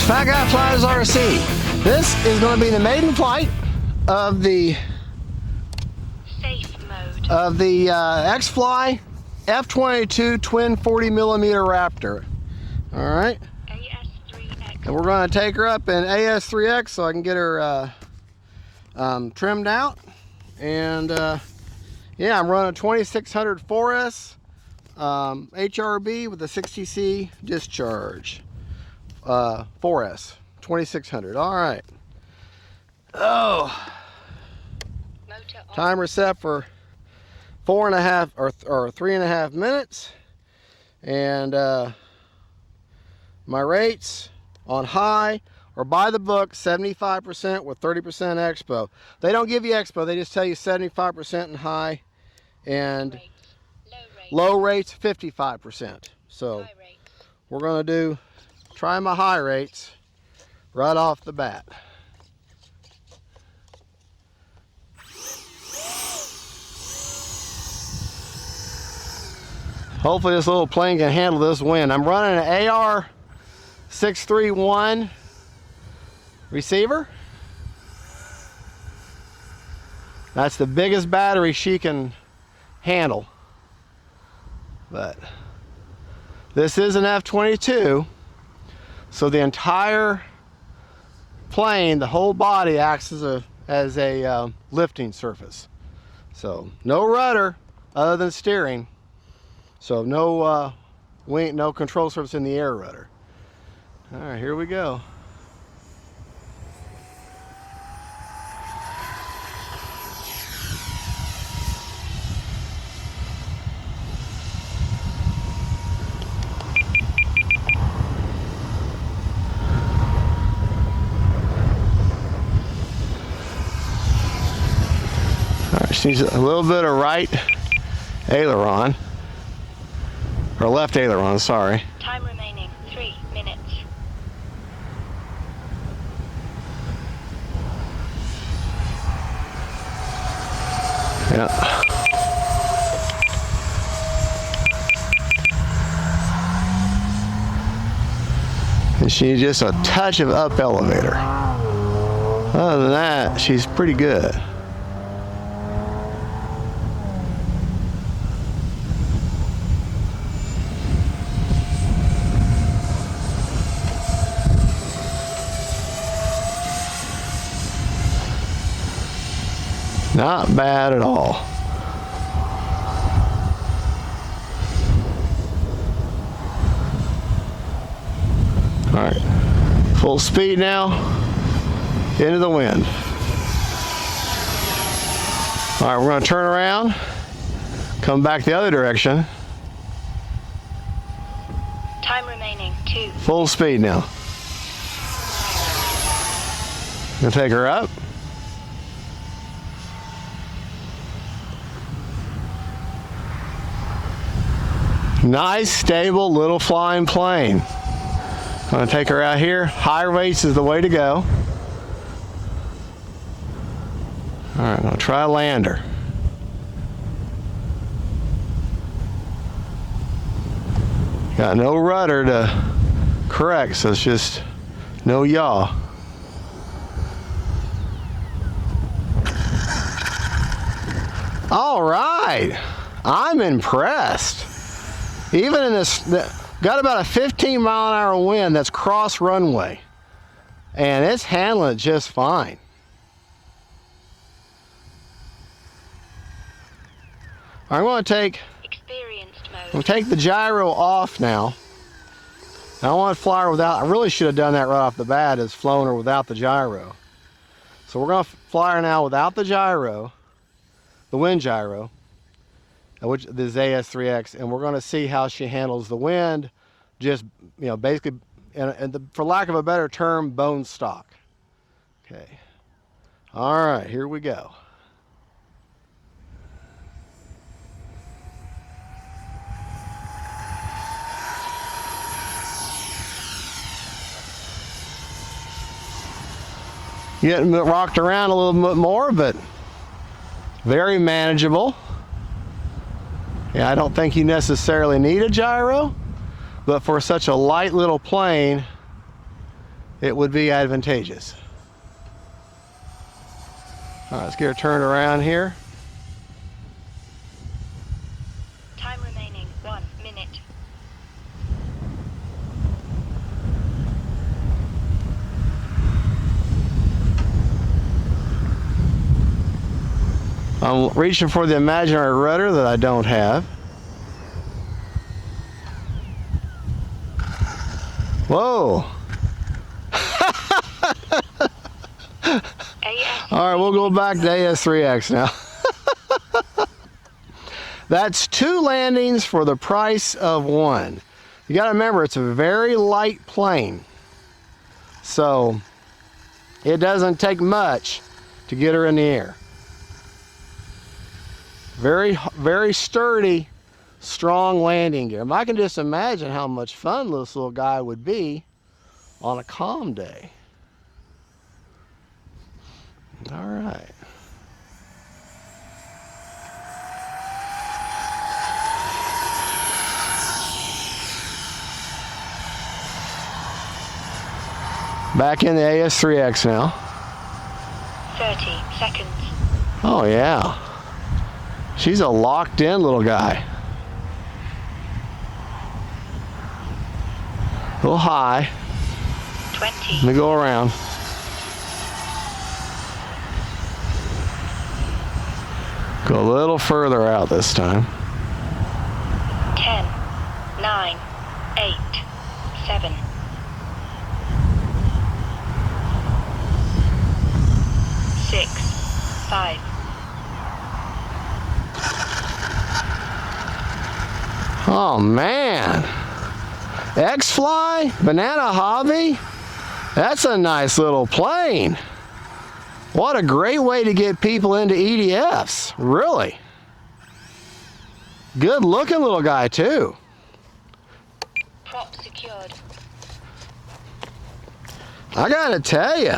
Fat Guy Flies RC. This is going to be the maiden flight of the X-Fly F-22 twin 40mm Raptor. All right. AS3X. And we're going to take her up in AS3X so I can get her trimmed out. And yeah, I'm running a 2600 4S HRB with a 60C discharge. 4S 2600. All right. Oh, timer set for 4.5 or 3.5 minutes, and my rates on high or by the book 75% with 30% expo. They don't give you expo, they just tell you 75% and high, and low rates 55%. So we're going to try my high rates right off the bat. Hopefully this little plane can handle this wind. I'm running an AR631 receiver. That's the biggest battery she can handle. But this is an F-22, so the entire plane, the whole body, acts as a lifting surface. So no rudder other than steering. So no wing, no control surface in the air rudder. All right, here we go. All right, she needs a little bit of right aileron. Or left aileron, sorry. Time remaining 3 minutes. Yeah. And she's just a touch of up elevator. Other than that, she's pretty good. Not bad at all. All right, full speed now, into the wind. All right, we're going to turn around, come back the other direction. Time remaining 2. Full speed now. Gonna take her up. Nice, stable, little flying plane. I'm gonna take her out here. High rates is the way to go. All right, I'm gonna try a lander. Got no rudder to correct, so it's just no yaw. All right, I'm impressed. Even in this, got about a 15-mile-an-hour wind that's cross runway, and it's handling it just fine. I'm going to take the gyro off now. I don't want to fly her without. I really should have done that right off the bat, is flown her without the gyro. So we're going to fly her now without the gyro, the wind gyro, which this is AS3X, and we're going to see how she handles the wind, just, you know, basically, for lack of a better term, bone stock. Okay. All right, here we go. Getting rocked around a little bit more, but very manageable. Yeah, I don't think you necessarily need a gyro, but for such a light little plane, it would be advantageous. All right, let's get her turned around here. Time remaining 1 minute. I'm reaching for the imaginary rudder that I don't have. Whoa! All right, we'll go back to AS3X now. That's 2 landings for the price of 1. You got to remember, it's a very light plane, so it doesn't take much to get her in the air. Very, very sturdy, strong landing gear. I can just imagine how much fun this little guy would be on a calm day. All right. Back in the AS3X now. 30 seconds. Oh yeah. She's a locked in little guy. A little high. 20. Let me go around. Go a little further out this time. 10, 9, 8, 7. 6, 5. Oh man. X-Fly, Banana Hobby. That's a nice little plane. What a great way to get people into EDFs, really. Good looking little guy too. Prop secured. I gotta tell you,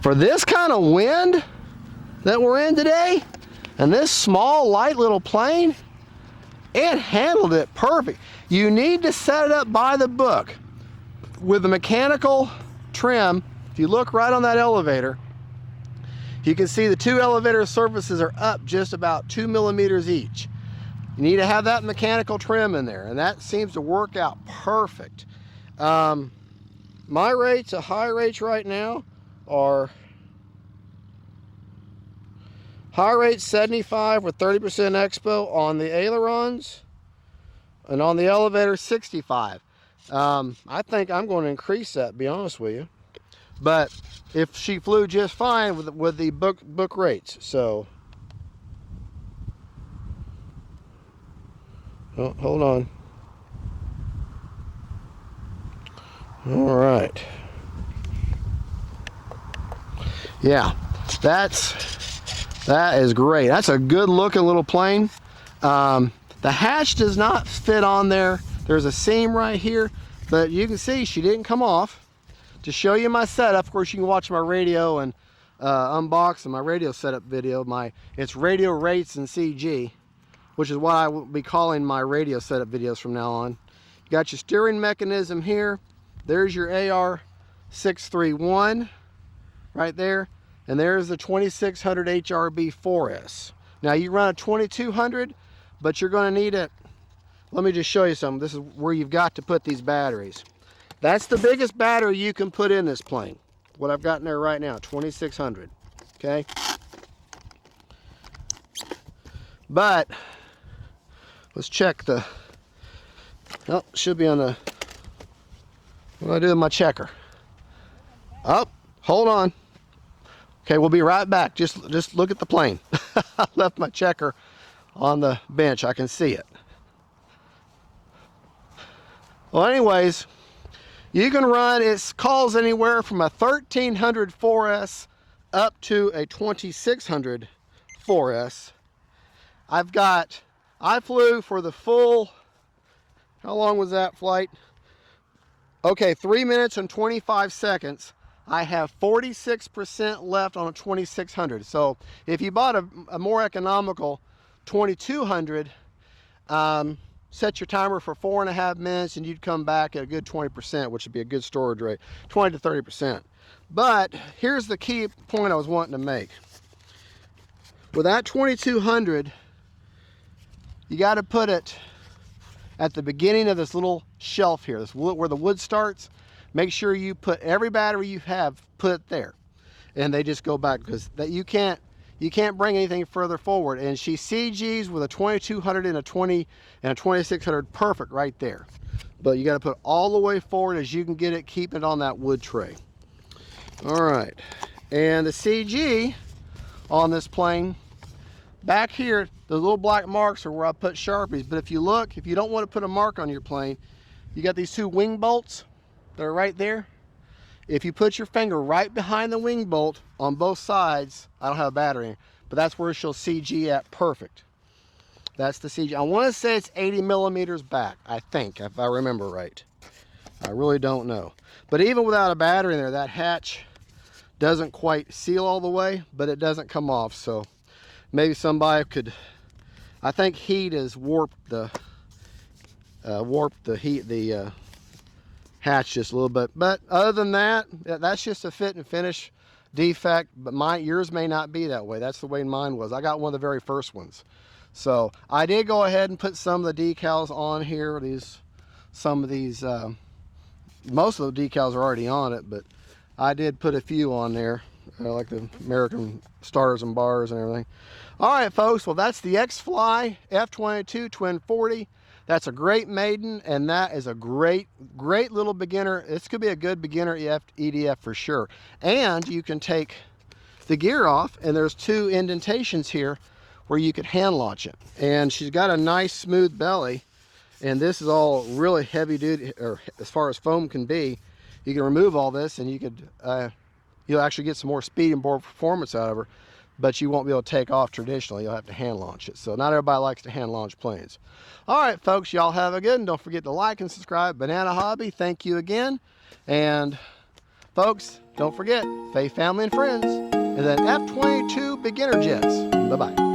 for this kind of wind that we're in today, and this small, light little plane, it handled it perfect. You need to set it up by the book with the mechanical trim. If you look right on that elevator, you can see the 2 elevator surfaces are up just about 2 millimeters each. You need to have that mechanical trim in there, and that seems to work out perfect. My rates, high rates right now are high rate 75 with 30% expo on the ailerons, and on the elevator 65. I think I'm going to increase that, to be honest with you. But if she flew just fine with the book rates, so oh, hold on. All right. Yeah, that is great. That's a good looking little plane. The hatch does not fit on there. There's a seam right here, but you can see she didn't come off. To show you my setup, of course, you can watch my radio and unboxing my radio setup video. It's radio rates and CG, which is what I will be calling my radio setup videos from now on. You got your steering mechanism here. There's your AR631 right there, and there's the 2600 HRB 4S. Now you run a 2200, but you're going to need it. Let me just show you something. This is where you've got to put these batteries. That's the biggest battery you can put in this plane. What I've got in there right now, 2600. Okay. But let's check the. Oh, should be on the. What do I do with my checker? Oh, hold on. Okay, we'll be right back. Just look at the plane. I left my checker on the bench. I can see it. Well, anyways, you can run, it calls anywhere from a 1300 4S up to a 2600 4S. I flew for the full, how long was that flight? Okay, 3 minutes and 25 seconds. I have 46% left on a 2600. So if you bought a more economical 2200, set your timer for 4.5 minutes and you'd come back at a good 20%, which would be a good storage rate, 20 to 30%. But here's the key point I was wanting to make. With that 2200, you got to put it at the beginning of this little shelf here, this wood, where the wood starts. Make sure you put every battery you have, put it there, and they just go back, because that you can't bring anything further forward. And she CGs with a 2200 and a 2600 perfect right there. But you got to put all the way forward as you can get it, keep it on that wood tray. All right, and the CG on this plane, back here, the little black marks are where I put Sharpies. But if you look, if you don't want to put a mark on your plane, you got these two wing bolts that are right there. If you put your finger right behind the wing bolt on both sides, I don't have a battery, but that's where she'll CG at perfect. That's the CG. I want to say it's 80 millimeters back, I think, if I remember right. I really don't know. But even without a battery in there, that hatch doesn't quite seal all the way, but it doesn't come off. So maybe somebody could, I think heat has warped the hatch just a little bit. But other than that, that's just a fit and finish defect. But yours may not be that way. That's the way mine was. I got one of the very first ones. So I did go ahead and put some of the decals on here. Most of the decals are already on it, but I did put a few on there, like the American stars and bars and everything. All right, folks, well, that's the X-Fly F-22 Twin 40. That's a great maiden, and that is a great little beginner. This could be a good beginner EDF for sure. And you can take the gear off, and there's two indentations here where you could hand launch it. And she's got a nice smooth belly, and this is all really heavy duty, or as far as foam can be. You can remove all this, and you could you'll actually get some more speed and more performance out of her, but you won't be able to take off traditionally. You'll have to hand launch it. So not everybody likes to hand launch planes. All right, folks, y'all have a good one. Don't forget to like and subscribe. Banana Hobby, thank you again. And folks, don't forget, faith, family, and friends, and then F-22 beginner jets. Bye-bye.